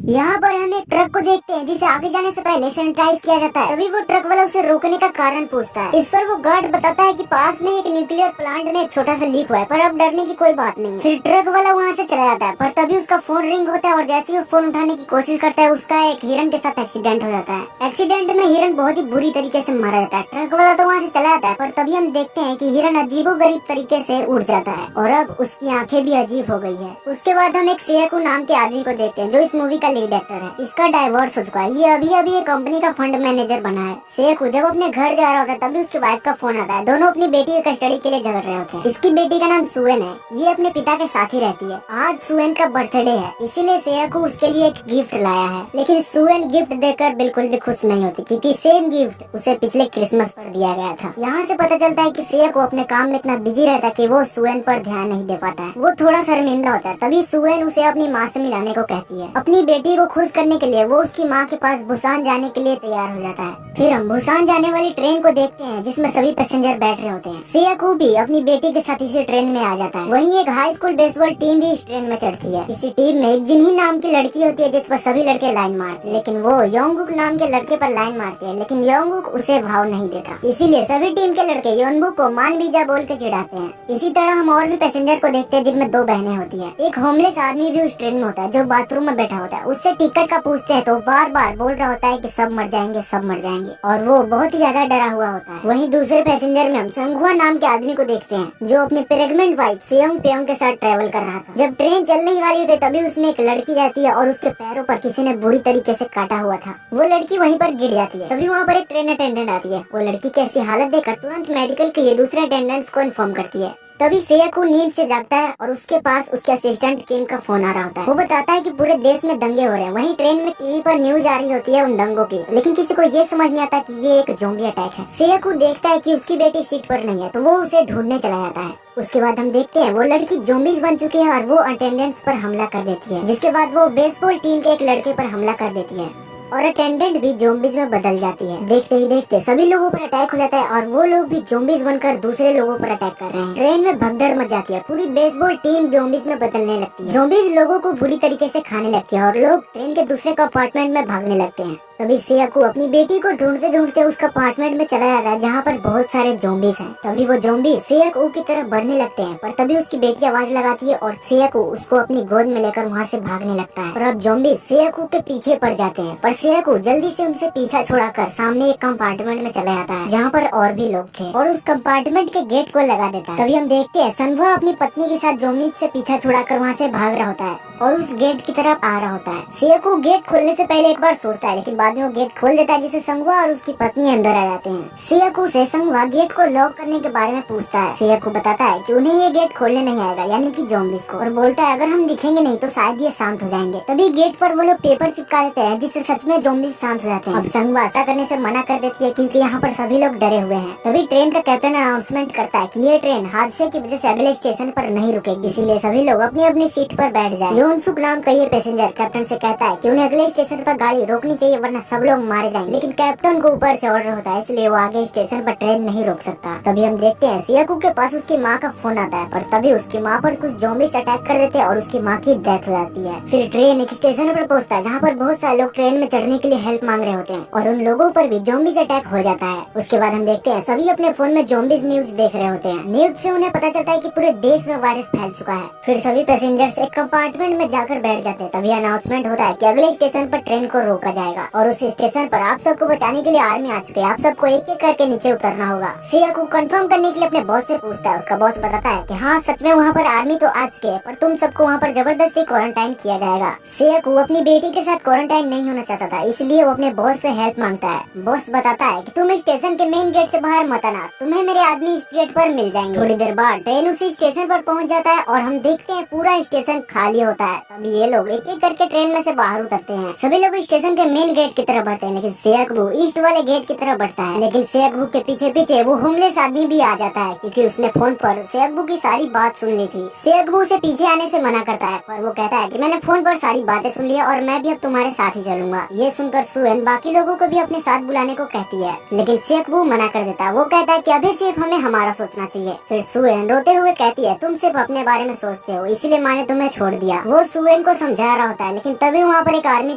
यहाँ पर हम एक ट्रक को देखते हैं जिसे आगे जाने से पहले सैनिटाइज किया जाता है। तभी वो ट्रक वाला उसे रोकने का कारण पूछता है। इस पर वो गार्ड बताता है कि पास में एक न्यूक्लियर प्लांट में एक छोटा सा लीक हुआ है, पर अब डरने की कोई बात नहीं है। फिर ट्रक वाला वहाँ से चला जाता है, पर तभी उसका फोन रिंग होता है और जैसे ही वो फोन उठाने की कोशिश करता है उसका एक हिरन के साथ एक्सीडेंट हो जाता है। एक्सीडेंट में हिरन बहुत ही बुरी तरीके से मारा जाता है। ट्रक वाला तो वहाँ से चला जाता है, पर तभी हम देखते हैं कि हिरन अजीबोगरीब तरीके से उड़ जाता है और अब उसकी आंखें भी अजीब हो गई है। उसके बाद हम एक सेयकू नाम के आदमी को देखते हैं जो इस मूवी का लीड एक्टर है। इसका डाइवोर्स हो चुका है। ये अभी अभी एक कंपनी का फंड मैनेजर बना है। सेयकू जब अपने घर जा रहा होता है तभी उसकी वाइफ का फोन आता है। दोनों अपनी बेटी की कस्टडी के लिए झगड़ रहे होते हैं। इसकी बेटी का नाम सुएन है। ये अपने पिता के साथ ही रहती है। आज सुएन का बर्थडे है, इसीलिए सेयकू उसके लिए एक गिफ्ट लाया है। लेकिन सुएन गिफ्ट देकर बिल्कुल भी खुश नहीं होती, क्योंकि सेम गिफ्ट उसे पिछले क्रिसमस पर दिया गया था। यहाँ से पता चलता है कि सेयकू अपने काम में इतना बिजी रहता है कि वो सुएन पर ध्यान नहीं दे पाता है। वो थोड़ा शर्मिंदा होता है। तभी सुएन उसे अपनी माँ से मिलाने को कहती है। अपनी बेटी को खुश करने के लिए वो उसकी माँ के पास बुसान जाने के लिए तैयार हो जाता है। फिर हम बुसान जाने वाली ट्रेन को देखते हैं जिसमें सभी पैसेंजर बैठ रहे होते हैं। सेयकू भी अपनी बेटी के साथ इसी ट्रेन में आ जाता है। वहीं एक हाई स्कूल बेसबॉल टीम भी इस ट्रेन में चढ़ती है। इसी टीम में एक जिन्ही नाम की लड़की होती है जिस पर सभी लड़के लाइन मारते हैं, लेकिन वो योंगबुक नाम के लड़के पर लाइन मारते हैं, लेकिन योंगबुक उसे भाव नहीं देता। इसीलिए सभी टीम के लड़के योंगबुक को मान बीजा बोल के चिढ़ाते हैं। इसी तरह हम और भी पैसेंजर को देखते हैं जिनमें दो बहनें होती है। एक होमलेस आदमी भी उस ट्रेन में होता है जो बाथरूम में बैठा होता है। उससे टिकट का पूछते हैं तो बार बार बोल रहा होता है कि सब मर जाएंगे, सब मर जाएंगे, और वो बहुत ही ज्यादा डरा हुआ होता है। वहीं दूसरे पैसेंजर में हम संगहुआ नाम के आदमी को देखते हैं जो अपने प्रेग्नेंट वाइफ सेयोंग पेयोंग के साथ ट्रेवल कर रहा था। जब ट्रेन चलने ही वाली थी तभी उसमें एक लड़की जाती है और उसके पैरों पर किसी ने बुरी तरीके से काटा हुआ था। वो लड़की वहीं पर गिर जाती है। तभी वहाँ पर एक ट्रेन अटेंडेंट आती है। वो लड़की की ऐसी हालत देखकर तुरंत मेडिकल के लिए दूसरे अटेंडेंट्स को इन्फॉर्म करती है। तभी सेयकू नींद से जागता है और उसके पास उसके असिस्टेंट किम का फोन आ रहा होता है। वो बताता है कि पूरे देश में दंगे हो रहे हैं। वहीं ट्रेन में टीवी पर न्यूज आ रही होती है उन दंगों की, लेकिन किसी को ये समझ नहीं आता कि ये एक ज़ॉम्बी अटैक है। सेयकू देखता है कि उसकी बेटी सीट पर नहीं है तो वो उसे ढूंढने चला जाता है। उसके बाद हम देखते हैं वो लड़की ज़ॉम्बीज बन चुकी है और वो अटेंडेंट्स पर हमला कर देती है, जिसके बाद वो बेसबॉल टीम के एक लड़के पर हमला कर देती है और अटेंडेंट भी ज़ॉम्बीज में बदल जाती है। देखते ही देखते सभी लोगों पर अटैक हो जाता है और वो लोग भी ज़ॉम्बीज बनकर दूसरे लोगों पर अटैक कर रहे हैं। ट्रेन में भगदड़ मच जाती है। पूरी बेसबॉल टीम ज़ॉम्बीज में बदलने लगती है। ज़ॉम्बीज लोगों को बुरी तरीके से खाने लगती है और लोग ट्रेन के दूसरे कंपार्टमेंट में भागने लगते हैं। तभी सेयकू अपनी बेटी को ढूंढते ढूंढते उस कंपार्टमेंट में चला जाता है जहाँ पर बहुत सारे ज़ॉम्बीज हैं। तभी वो ज़ॉम्बीज सेयकू की तरफ बढ़ने लगते हैं, पर तभी उसकी बेटी आवाज लगाती है और सेयकू उसको अपनी गोद में लेकर वहाँ से भागने लगता है। और अब ज़ॉम्बीज सेयकू के पीछे पड़ जाते हैं, पर सेयकू जल्दी से उनसे पीछा छुड़ाकर सामने एक कंपार्टमेंट में चला जाता है जहाँ पर और भी लोग थे और उस कंपार्टमेंट के गेट को लगा देता है। तभी हम देखते हैं संघवा अपनी पत्नी के साथ ज़ॉम्बीज से पीछा छुड़ाकर वहाँ से भाग रहा होता है और उस गेट की तरफ आ रहा होता है। सेयकू गेट खोलने से पहले एक बार सोचता है, लेकिन बाद में वो गेट खोल देता है, जिससे संघवा और उसकी पत्नी अंदर आ जाते हैं। सेयकू से संघवा गेट को लॉक करने के बारे में पूछता है। सेयकू बताता है कि उन्हें ये गेट खोलने नहीं आएगा, यानी कि ज़ॉम्बीज को, और बोलता है अगर हम दिखेंगे नहीं तो शायद ये शांत हो जाएंगे। तभी गेट पर वो लोग पेपर चिपका देते हैं जिससे सच में ज़ॉम्बीज शांत हो जाते हैं। अब संघवा ऐसा करने से मना कर देती है क्योंकि यहाँ पर सभी लोग डरे हुए हैं। तभी ट्रेन का कैप्टन अनाउंसमेंट करता है कि ये ट्रेन हादसे की वजह से अगले स्टेशन पर नहीं रुकेगी, इसीलिए सभी लोग अपनी अपनी सीट पर बैठ जाए। योनसुक नाम का ये पैसेंजर कैप्टन से कहता है कि उन्हें अगले स्टेशन पर गाड़ी रोकनी चाहिए वरना सब लोग मारे जाएंगे, लेकिन कैप्टन को ऊपर से ऑर्डर होता है इसलिए वो आगे स्टेशन पर ट्रेन नहीं रोक सकता। तभी हम देखते हैं सेयकू के पास उसकी माँ का फोन आता है, पर तभी उसकी माँ पर कुछ ज़ॉम्बीज अटैक कर देते हैं और उसकी माँ की डेथ हो जाती है। फिर ट्रेन एक स्टेशन पर पहुँचता है जहाँ पर बहुत सारे लोग ट्रेन में चढ़ने के लिए हेल्प मांग रहे होते हैं और उन लोगों पर भी ज़ॉम्बीज अटैक हो जाता है। उसके बाद हम देखते हैं सभी अपने फोन में ज़ॉम्बीज न्यूज देख रहे होते हैं। न्यूज से उन्हें पता चलता है कि पूरे देश में वायरस फैल चुका है। फिर सभी पैसेंजर्स एक कंपार्टमेंट में जाकर बैठ जाते हैं। तभी अनाउंसमेंट होता है कि अगले स्टेशन पर ट्रेन को रोका जाएगा और उस स्टेशन पर आप सबको बचाने के लिए आर्मी आ चुकी है। आप सबको एक एक करके नीचे उतरना होगा। सेयकू कंफर्म करने के लिए अपने बॉस से पूछता है। उसका बॉस बताता है कि हाँ सच में वहाँ पर आर्मी तो आ चुके हैं, पर तुम सबको वहाँ पर जबरदस्ती क्वारंटाइन किया जाएगा। सेयकू अपनी बेटी के साथ क्वारंटाइन नहीं होना चाहता था, इसलिए वो अपने बॉस से हेल्प मांगता है। बॉस बताता है कि तुम स्टेशन के मेन गेट से बाहर मत आना, तुम्हें मेरे आदमी इस गेट पर मिल जाएंगे। थोड़ी देर बाद ट्रेन उसी स्टेशन पर पहुँच जाता है और हम देखते हैं पूरा स्टेशन खाली होता है। तभी ये लोग एक एक करके ट्रेन में से बाहर उतरते हैं। सभी लोग स्टेशन के मेन गेट की तरफ बढ़ते हैं, लेकिन सेयकबू ईस्ट वाले गेट की तरफ बढ़ता है। लेकिन सेयकबू के पीछे पीछे वो होमलेस आदमी भी आ जाता है, क्योंकि उसने फोन पर सेयकबू की सारी बात सुन ली थी। सेयकबू उसे पीछे आने से मना करता है, पर वो कहता है कि मैंने फोन पर सारी बातें सुन ली है और मैं भी अब तुम्हारे साथ ही चलूंगा। ये सुनकर सुएन बाकी लोगों को भी अपने साथ बुलाने को कहती है, लेकिन सेयकबू मना कर देता है। वो कहता है कि अभी सिर्फ हमें हमारा सोचना चाहिए। फिर सुएन रोते हुए कहती है, तुम सिर्फ अपने बारे में सोचते हो, इसलिए माँ ने तुम्हें छोड़ दिया। वो सुएन को समझा रहा होता है, लेकिन तभी वहाँ पर एक आर्मी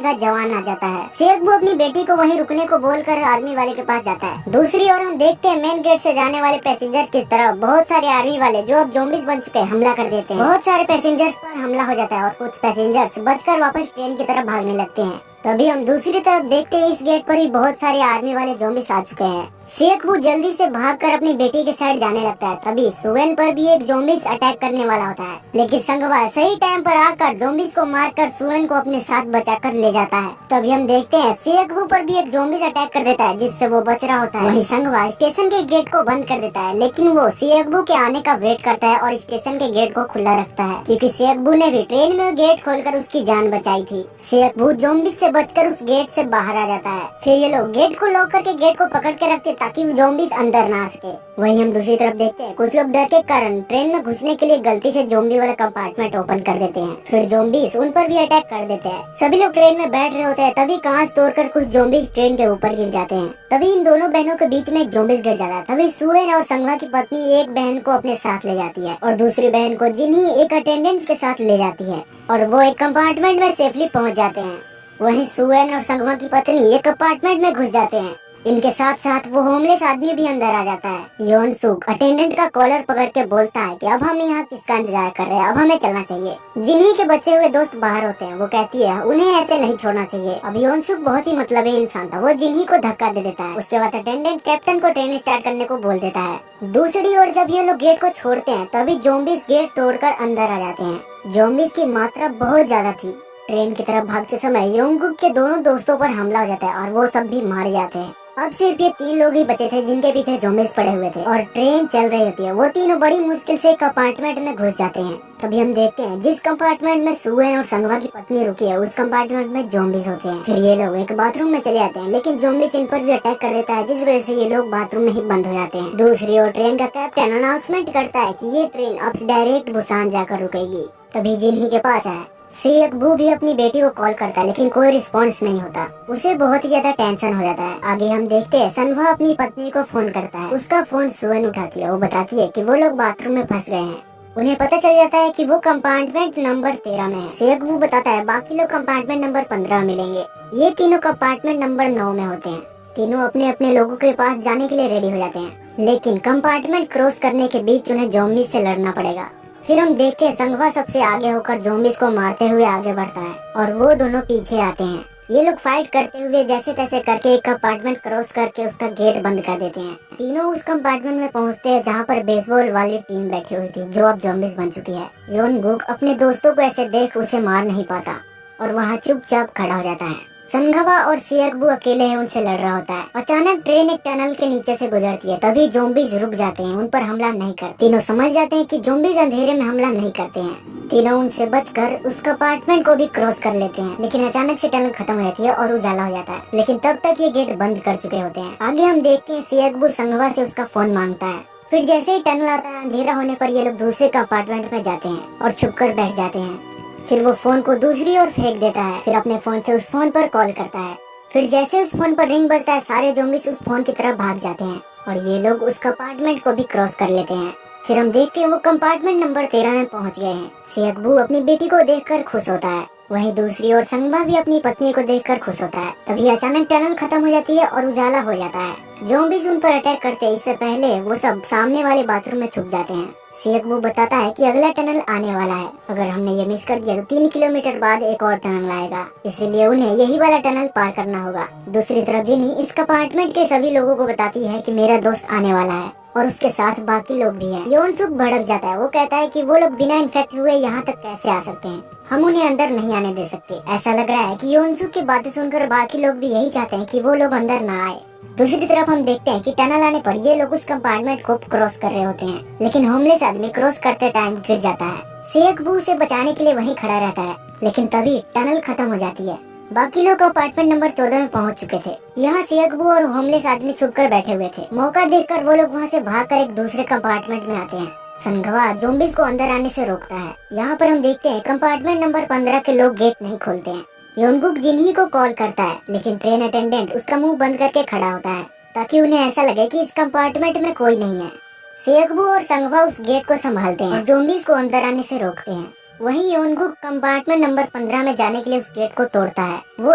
का जवान आ जाता है। सेयकबू अपनी बेटी को वहीं रुकने को बोलकर आर्मी वाले के पास जाता है। दूसरी ओर हम देखते हैं मेन गेट से जाने वाले पैसेंजर की तरफ बहुत सारे आर्मी वाले जो अब ज़ॉम्बीज बन चुके हैं हमला कर देते हैं। बहुत सारे पैसेंजर्स पर हमला हो जाता है और कुछ पैसेंजर्स बचकर वापस ट्रेन की तरफ भागने लगते हैं। तभी हम दूसरी तरफ देखते हैं इस गेट पर ही बहुत सारे आर्मी वाले ज़ॉम्बीज आ चुके हैं। सेयकबू जल्दी से भागकर अपनी बेटी के साइड जाने लगता है। तभी सुएन पर भी एक ज़ॉम्बीज अटैक करने वाला होता है, लेकिन संगवा सही टाइम पर आकर ज़ॉम्बीज को मारकर सुएन को अपने साथ बचाकर ले जाता है। तभी हम देखते हैं सेयकबू पर भी एक ज़ॉम्बीज अटैक कर देता है, जिससे वो बच रहा होता है। वहीं संगवा स्टेशन के गेट को बंद कर देता है, लेकिन वो सेयकबू के आने का वेट करता है और स्टेशन के गेट को खुला रखता है, क्योंकि सेयकबू ने भी ट्रेन में गेट खोलकर उसकी जान बचाई थी। सेयकबू ज़ॉम्बीज से बचकर उस गेट से बाहर आ जाता है। फिर ये लोग गेट को लॉक करके गेट को पकड़ के रखते ताकि वो ज़ॉम्बीज अंदर ना आ सके। वहीं हम दूसरी तरफ देखते हैं कुछ लोग डर के कारण ट्रेन में घुसने के लिए गलती से ज़ॉम्बी वाला कंपार्टमेंट ओपन कर देते हैं। फिर ज़ॉम्बीज उन पर भी अटैक कर देते हैं। सभी लोग ट्रेन में बैठ रहे होते हैं, तभी कांच तोड़कर कुछ ज़ॉम्बीज ट्रेन के ऊपर गिर जाते हैं। तभी इन दोनों बहनों के बीच में एक ज़ॉम्बीज गिर जाता है। तभी सुएन और संगवा की पत्नी एक बहन को अपने साथ ले जाती है और दूसरी बहन को जिन्ही एक अटेंडेंट के साथ ले जाती है और वो एक कंपार्टमेंट में सेफली पहुँच जाते हैं। वहीं सुएन और संगवा की पत्नी एक अपार्टमेंट में घुस जाते हैं। इनके साथ साथ वो होमलेस आदमी भी अंदर आ जाता है। योनसुक अटेंडेंट का कॉलर पकड़ के बोलता है कि अब हम यहाँ किसका इंतजार कर रहे हैं, अब हमें चलना चाहिए। जिन्हीं के बचे हुए दोस्त बाहर होते हैं, वो कहती है उन्हें ऐसे नहीं छोड़ना चाहिए। अब योनसुक बहुत ही मतलबी इंसान था, वो जिन्हीं को धक्का दे देता है। उसके बाद अटेंडेंट कैप्टन को ट्रेन स्टार्ट करने को बोल देता है। दूसरी ओर जब ये लोग गेट को छोड़ते हैं, तभी ज़ॉम्बीज गेट तोड़कर अंदर आ जाते हैं। ज़ॉम्बीज की मात्रा बहुत ज्यादा थी। ट्रेन की तरफ भागते समय योंगुक के दोनों दोस्तों पर हमला हो जाता है और वो सब भी मारे जाते हैं। अब सिर्फ ये 3 लोग ही बचे थे जिनके पीछे ज़ॉम्बीज पड़े हुए थे और ट्रेन चल रही होती है। वो तीनों बड़ी मुश्किल से कंपार्टमेंट में घुस जाते हैं। तभी हम देखते हैं जिस कंपार्टमेंट में सुएन और संगवा की पत्नी रुकी है, उस कंपार्टमेंट में ज़ॉम्बीज होते हैं। फिर ये लोग एक बाथरूम में चले जाते हैं, लेकिन ज़ॉम्बीज इन पर भी अटैक कर देता है, जिस वजह से ये लोग बाथरूम में ही बंद हो जाते हैं। दूसरी ओर ट्रेन का कैप्टन अनाउंसमेंट करता है कि ये ट्रेन अब डायरेक्ट बुसान जाकर रुकेगी। तभी जिन्हीं के पास है सेयकबू भी अपनी बेटी को कॉल करता है, लेकिन कोई रिस्पॉन्स नहीं होता। उसे बहुत ही ज्यादा टेंशन हो जाता है। आगे हम देखते हैं संगवा अपनी पत्नी को फोन करता है। उसका फोन सुएन उठाती है। वो बताती है कि वो लोग बाथरूम में फंस गए हैं। उन्हें पता चल जाता है कि वो कंपार्टमेंट नंबर 13 में है। सेयकबू बताता है बाकी लोग कंपार्टमेंट नंबर 15 में मिलेंगे। ये तीनों कंपार्टमेंट नंबर 9 में होते हैं। तीनों अपने अपने लोगों के पास जाने के लिए रेडी हो जाते हैं, लेकिन कंपार्टमेंट क्रॉस करने के बीच उन्हें ज़ॉम्बीज से लड़ना पड़ेगा। फिर हम देखते हैं संगवा सबसे आगे होकर ज़ॉम्बीज को मारते हुए आगे बढ़ता है और वो दोनों पीछे आते हैं। ये लोग फाइट करते हुए जैसे तैसे करके एक कंपार्टमेंट क्रॉस करके उसका गेट बंद कर देते हैं। तीनों उस कंपार्टमेंट में पहुंचते हैं जहां पर बेसबॉल वाली टीम बैठी हुई थी, जो अब ज़ॉम्बीज बन चुकी है। योनगुक अपने दोस्तों को ऐसे देख उसे मार नहीं पाता और वहाँ चुपचाप खड़ा हो जाता है। संगवा और सेयकबू अकेले हैं, उनसे लड़ रहा होता है। अचानक ट्रेन एक टनल के नीचे से गुजरती है। तभी ज़ॉम्बीज रुक जाते हैं, उन पर हमला नहीं करते। तीनों समझ जाते हैं कि ज़ॉम्बीज अंधेरे में हमला नहीं करते हैं। तीनों उनसे बचकर उस कंपार्टमेंट को भी क्रॉस कर लेते हैं, लेकिन अचानक से टनल खत्म हो जाती है और उजाला हो जाता है। लेकिन तब तक ये गेट बंद कर चुके होते हैं। आगे हम देखते हैं सेयकबू संगवा से उसका फोन मांगता है। फिर जैसे ही टनल आता है, अंधेरा होने पर ये लोग दूसरे कंपार्टमेंट में जाते हैं और छुपकर बैठ जाते हैं। फिर वो फोन को दूसरी ओर फेंक देता है। फिर अपने फोन से उस फोन पर कॉल करता है। फिर जैसे उस फोन पर रिंग बजता है, सारे ज़ॉम्बीज उस फोन की तरफ भाग जाते हैं और ये लोग उस कंपार्टमेंट को भी क्रॉस कर लेते हैं। फिर हम देखते हैं वो कंपार्टमेंट नंबर 13 में पहुंच गए हैं। सेयकबू अपनी बेटी को देखकर खुश होता है। वहीं दूसरी ओर संगवा भी अपनी पत्नी को देखकर खुश होता है। तभी अचानक टनल खत्म हो जाती है और उजाला हो जाता है। ज़ॉम्बीज उन पर अटैक करते हैं, इससे पहले वो सब सामने वाले बाथरूम में छुप जाते हैं। सेयकबू बताता है कि अगला टनल आने वाला है। अगर हमने ये मिस कर दिया तो 3 किलोमीटर बाद एक और टनल आएगा, इसलिए उन्हें यही वाला टनल पार करना होगा। दूसरी तरफ जिन्ही इस कंपार्टमेंट के सभी लोगों को बताती है कि मेरा दोस्त आने वाला है और उसके साथ बाकी लोग भी हैं। योनसुक भड़क जाता है। वो कहता है कि वो लोग बिना इन्फेक्ट हुए यहाँ तक कैसे आ सकते हैं, हम उन्हें अंदर नहीं आने दे सकते। ऐसा लग रहा है कि योनसुक की बातें सुनकर बाकी लोग भी यही चाहते हैं कि वो लोग अंदर ना आए। दूसरी तरफ हम देखते हैं कि टनल आने पर ये लोग उस कंपार्टमेंट को क्रॉस कर रहे होते हैं, लेकिन होमलेस आदमी क्रॉस करते टाइम गिर जाता है। सेयकबू उसे बचाने के लिए वहीं खड़ा रहता है, लेकिन तभी टनल खत्म हो जाती है। बाकी लोग अपार्टमेंट नंबर 14 में पहुंच चुके थे। यहाँ सियकबू और होमलेस आदमी छुपकर बैठे हुए थे। मौका देखकर वो लोग वहाँ से भागकर एक दूसरे कंपार्टमेंट में आते हैं। संघवा ज़ॉम्बीज़ को अंदर आने से रोकता है। यहाँ पर हम देखते हैं कंपार्टमेंट नंबर 15 के लोग गेट नहीं खोलते हैं। योनगुक जिन्ही को कॉल करता है, लेकिन ट्रेन अटेंडेंट उसका मुंह बंद करके खड़ा होता है ताकि उन्हें ऐसा लगे कि इस कंपार्टमेंट में कोई नहीं है। सियकबू और संघवा उस गेट को संभालते हैं और ज़ॉम्बीज़ को अंदर आने से रोकते हैं। वहीं योनगुक कंपार्टमेंट नंबर 15 में जाने के लिए उस गेट को तोड़ता है। वो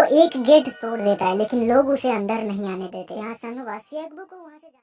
एक गेट तोड़ देता है, लेकिन लोग उसे अंदर नहीं आने देते। यहाँ संघवा सियकबू को वहाँ से